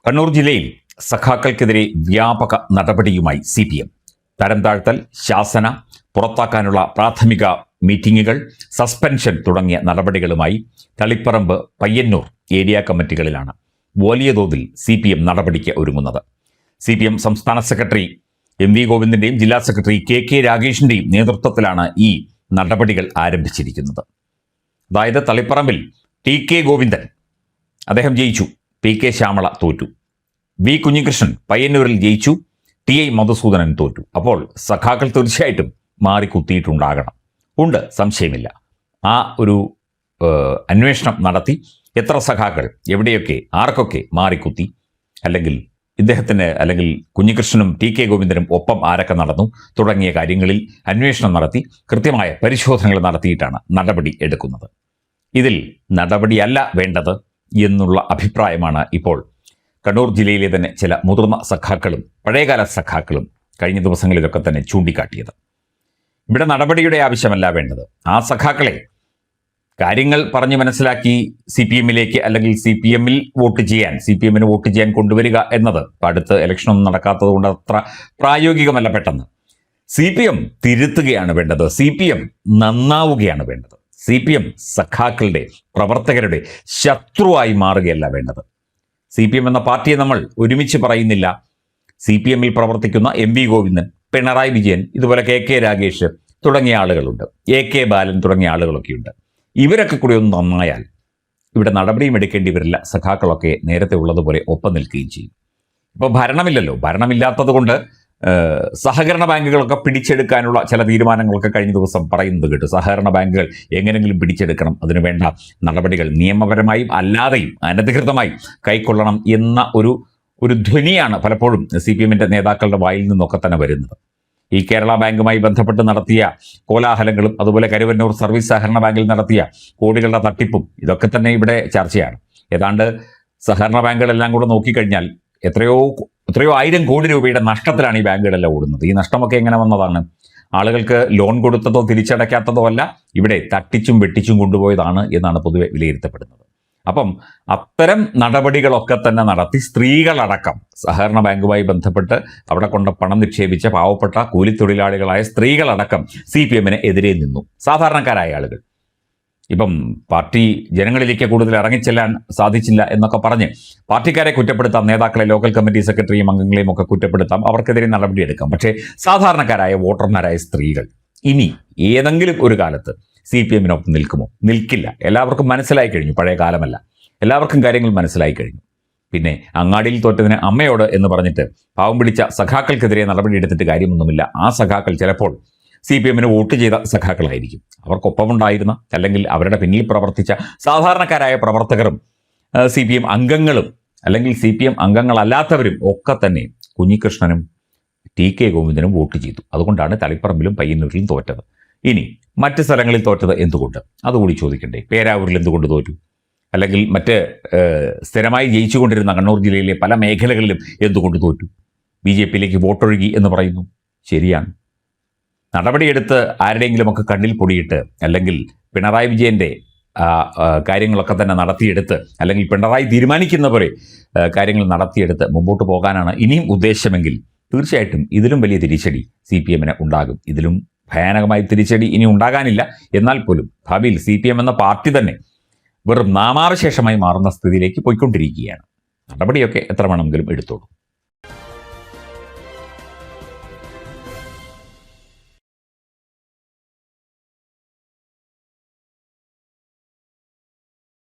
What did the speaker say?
കണ്ണൂർ ജില്ലയിൽ സഖാക്കൾക്കെതിരെ വ്യാപക നടപടിയുമായി CPM. തരം താഴ്ത്തൽ, ശാസന, പുറത്താക്കാനുള്ള പ്രാഥമിക മീറ്റിംഗുകൾ, സസ്പെൻഷൻ തുടങ്ങിയ നടപടികളുമായി തളിപ്പറമ്പ്, പയ്യന്നൂർ ഏരിയ കമ്മിറ്റികളിലാണ് വലിയ തോതിൽ CPM നടപടിക്ക് ഒരുങ്ങുന്നത്. CPM സംസ്ഥാന സെക്രട്ടറി MV ഗോവിന്ദന്റെയും ജില്ലാ സെക്രട്ടറി KK രാഗേഷിന്റെയും നേതൃത്വത്തിലാണ് ഈ നടപടികൾ ആരംഭിച്ചിരിക്കുന്നത്. അതായത് തളിപ്പറമ്പിൽ TK ഗോവിന്ദൻ അദ്ദേഹം ജയിച്ചു, PK ശ്യാമള തോറ്റു. V കുഞ്ഞികൃഷ്ണൻ പയ്യന്നൂരിൽ ജയിച്ചു, TI മധുസൂദനൻ തോറ്റു. അപ്പോൾ സഖാക്കൾ തീർച്ചയായിട്ടും മാറിക്കുത്തിയിട്ടുണ്ടാകണം, ഉണ്ട്, സംശയമില്ല. ആ ഒരു അന്വേഷണം നടത്തി എത്ര സഖാക്കൾ എവിടെയൊക്കെ ആർക്കൊക്കെ മാറിക്കുത്തി, അല്ലെങ്കിൽ ഇദ്ദേഹത്തിന് അല്ലെങ്കിൽ കുഞ്ഞികൃഷ്ണനും TK ഗോവിന്ദനും ഒപ്പം ആരൊക്കെ നടന്നു തുടങ്ങിയ കാര്യങ്ങളിൽ അന്വേഷണം നടത്തി കൃത്യമായ പരിശോധനകൾ നടത്തിയിട്ടാണ് നടപടി എടുക്കുന്നത്. ഇതിൽ നടപടിയല്ല വേണ്ടത് എന്നുള്ള അഭിപ്രായമാണ് ഇപ്പോൾ കണ്ണൂർ ജില്ലയിലെ തന്നെ ചില മുതിർന്ന സഖാക്കളും പഴയകാല സഖാക്കളും കഴിഞ്ഞ ദിവസങ്ങളിലൊക്കെ തന്നെ ചൂണ്ടിക്കാട്ടിയത്. ഇവിടെ നടപടിയുടെ ആവശ്യമല്ല വേണ്ടത്. ആ സഖാക്കളെ കാര്യങ്ങൾ പറഞ്ഞ് മനസ്സിലാക്കി CPMലേക്ക് അല്ലെങ്കിൽ CPMൽ വോട്ട് ചെയ്യാൻ, CPMന് വോട്ട് ചെയ്യാൻ കൊണ്ടുവരിക എന്നത് അടുത്ത് ഇലക്ഷനൊന്നും നടക്കാത്തത് കൊണ്ട് അത്ര പ്രായോഗികമല്ല. പെട്ടെന്ന് CPM തിരുത്തുകയാണ് വേണ്ടത്, CPM നന്നാവുകയാണ് വേണ്ടത്. CPM സഖാക്കളുടെ പ്രവർത്തകരുടെ ശത്രുവായി മാറുകയല്ല വേണ്ടത്. CPM എന്ന പാർട്ടിയെ നമ്മൾ ഒരുമിച്ച് പറയുന്നില്ല. CPMൽ പ്രവർത്തിക്കുന്ന MV ഗോവിന്ദൻ, പിണറായി വിജയൻ, ഇതുപോലെ KK രാഗേഷ് തുടങ്ങിയ ആളുകളുണ്ട്, AK ബാലൻ തുടങ്ങിയ ആളുകളൊക്കെയുണ്ട്. ഇവരൊക്കെ കൂടി ഒന്ന് നന്നായാൽ ഇവിടെ നടപടിയും എടുക്കേണ്ടി വരില്ല. സഖാക്കളൊക്കെ നേരത്തെ ഉള്ളതുപോലെ ഒപ്പം നിൽക്കുകയും ചെയ്യും. ഇപ്പോൾ ഭരണമില്ലല്ലോ, ഭരണമില്ലാത്തത് കൊണ്ട് സഹകരണ ബാങ്കുകളൊക്കെ പിടിച്ചെടുക്കാനുള്ള ചില തീരുമാനങ്ങളൊക്കെ കഴിഞ്ഞ ദിവസം പറയുന്നത് കേട്ടു. സഹകരണ ബാങ്കുകൾ എങ്ങനെങ്കിലും പിടിച്ചെടുക്കണം, അതിനുവേണ്ട നടപടികൾ നിയമപരമായും അല്ലാതെയും അനധികൃതമായും കൈക്കൊള്ളണം എന്ന ഒരു ധ്വനിയാണ് പലപ്പോഴും CPMന്റെ നേതാക്കളുടെ വായിൽ നിന്നൊക്കെ തന്നെ വരുന്നത്. ഈ കേരള ബാങ്കുമായി ബന്ധപ്പെട്ട് നടത്തിയ കോലാഹലങ്ങളും അതുപോലെ കരുവന്നൂർ സർവീസ് സഹകരണ ബാങ്കിൽ നടത്തിയ കോടികളുടെ തട്ടിപ്പും ഇതൊക്കെ തന്നെ ഇവിടെ ചർച്ചയാണ്. ഏതാണ്ട് സഹകരണ ബാങ്കുകളെല്ലാം കൂടെ നോക്കിക്കഴിഞ്ഞാൽ എത്രയോ ആയിരം കോടി രൂപയുടെ നഷ്ടത്തിലാണ് ഈ ബാങ്കുകളെല്ലാം ഓടുന്നത്. ഈ നഷ്ടമൊക്കെ എങ്ങനെ വന്നതാണ്? ആളുകൾക്ക് ലോൺ കൊടുത്തതോ തിരിച്ചടയ്ക്കാത്തതോ അല്ല, ഇവിടെ തട്ടിച്ചും വെട്ടിച്ചും കൊണ്ടുപോയതാണ് എന്നാണ് പൊതുവെ വിലയിരുത്തപ്പെടുന്നത്. അപ്പം അത്തരം നടപടികളൊക്കെ തന്നെ നടത്തി സ്ത്രീകളടക്കം സഹകരണ ബാങ്കുമായി ബന്ധപ്പെട്ട് അവിടെ കൊണ്ട് പണം നിക്ഷേപിച്ച പാവപ്പെട്ട കൂലിത്തൊഴിലാളികളായ സ്ത്രീകളടക്കം CPMന് എതിരെ നിന്നു. സാധാരണക്കാരായ ആളുകൾ ഇപ്പം പാർട്ടി ജനങ്ങളിലേക്ക് കൂടുതൽ ഇറങ്ങിച്ചെല്ലാൻ സാധിച്ചില്ല എന്നൊക്കെ പറഞ്ഞ് പാർട്ടിക്കാരെ കുറ്റപ്പെടുത്താം, നേതാക്കളെ, ലോക്കൽ കമ്മിറ്റി സെക്രട്ടറിയും അംഗങ്ങളെയും ഒക്കെ കുറ്റപ്പെടുത്താം, അവർക്കെതിരെ നടപടിയെടുക്കാം. പക്ഷേ സാധാരണക്കാരായ വോട്ടർമാരായ സ്ത്രീകൾ ഇനി ഏതെങ്കിലും ഒരു കാലത്ത് CPMനൊപ്പം നിൽക്കുമോ? നിൽക്കില്ല. എല്ലാവർക്കും മനസ്സിലായി കഴിഞ്ഞു, പഴയ കാലമല്ല, എല്ലാവർക്കും കാര്യങ്ങൾ മനസ്സിലായി കഴിഞ്ഞു. പിന്നെ അങ്ങാടിയിൽ തോറ്റതിന് അമ്മയോട് എന്ന് പറഞ്ഞിട്ട് പാവം പിടിച്ച സഖാക്കൾക്കെതിരെ നടപടി എടുത്തിട്ട് കാര്യമൊന്നുമില്ല. ആ സഖാക്കൾ ചിലപ്പോൾ CPMന് വോട്ട് ചെയ്ത സഖാക്കളായിരിക്കും. അവർക്കൊപ്പമുണ്ടായിരുന്ന അല്ലെങ്കിൽ അവരുടെ പിന്നിൽ പ്രവർത്തിച്ച സാധാരണക്കാരായ പ്രവർത്തകരും CPM അംഗങ്ങളും അല്ലെങ്കിൽ CPM അംഗങ്ങളല്ലാത്തവരും ഒക്കെ തന്നെ കുഞ്ഞികൃഷ്ണനും TK ഗോവിന്ദനും വോട്ട് ചെയ്തു. അതുകൊണ്ടാണ് തളിപ്പറമ്പിലും പയ്യന്നൂരിലും തോറ്റത്. ഇനി മറ്റ് സ്ഥലങ്ങളിൽ തോറ്റത് എന്തുകൊണ്ട്? അതുകൂടി ചോദിക്കണ്ടേ? പേരാവൂരിൽ എന്തുകൊണ്ട് തോറ്റു? അല്ലെങ്കിൽ മറ്റ് സ്ഥിരമായി ജയിച്ചുകൊണ്ടിരുന്ന കണ്ണൂർ ജില്ലയിലെ പല മേഖലകളിലും എന്തുകൊണ്ട് തോറ്റു? BJPയിലേക്ക് വോട്ടൊഴുകി എന്ന് പറയുന്നു, ശരിയാണ്. നടപടിയെടുത്ത് ആരുടെയെങ്കിലുമൊക്കെ കണ്ണിൽ പൊടിയിട്ട് അല്ലെങ്കിൽ പിണറായി വിജയൻ്റെ കാര്യങ്ങളൊക്കെ തന്നെ നടത്തിയെടുത്ത് അല്ലെങ്കിൽ പിണറായി തീരുമാനിക്കുന്ന പോലെ കാര്യങ്ങൾ നടത്തിയെടുത്ത് മുമ്പോട്ട് പോകാനാണ് ഇനിയും ഉദ്ദേശമെങ്കിൽ തീർച്ചയായിട്ടും ഇതിലും വലിയ തിരിച്ചടി CPMന് ഉണ്ടാകും. ഇതിലും ഭയാനകമായ തിരിച്ചടി ഇനി ഉണ്ടാകാനില്ല. എന്നാൽ പോലും ഭാവിയിൽ CPM എന്ന പാർട്ടി തന്നെ വെറും നാമാവശേഷമായി മാറുന്ന സ്ഥിതിയിലേക്ക് പോയിക്കൊണ്ടിരിക്കുകയാണ്. നടപടിയൊക്കെ എത്ര വേണമെങ്കിലും എടുത്തോളൂ.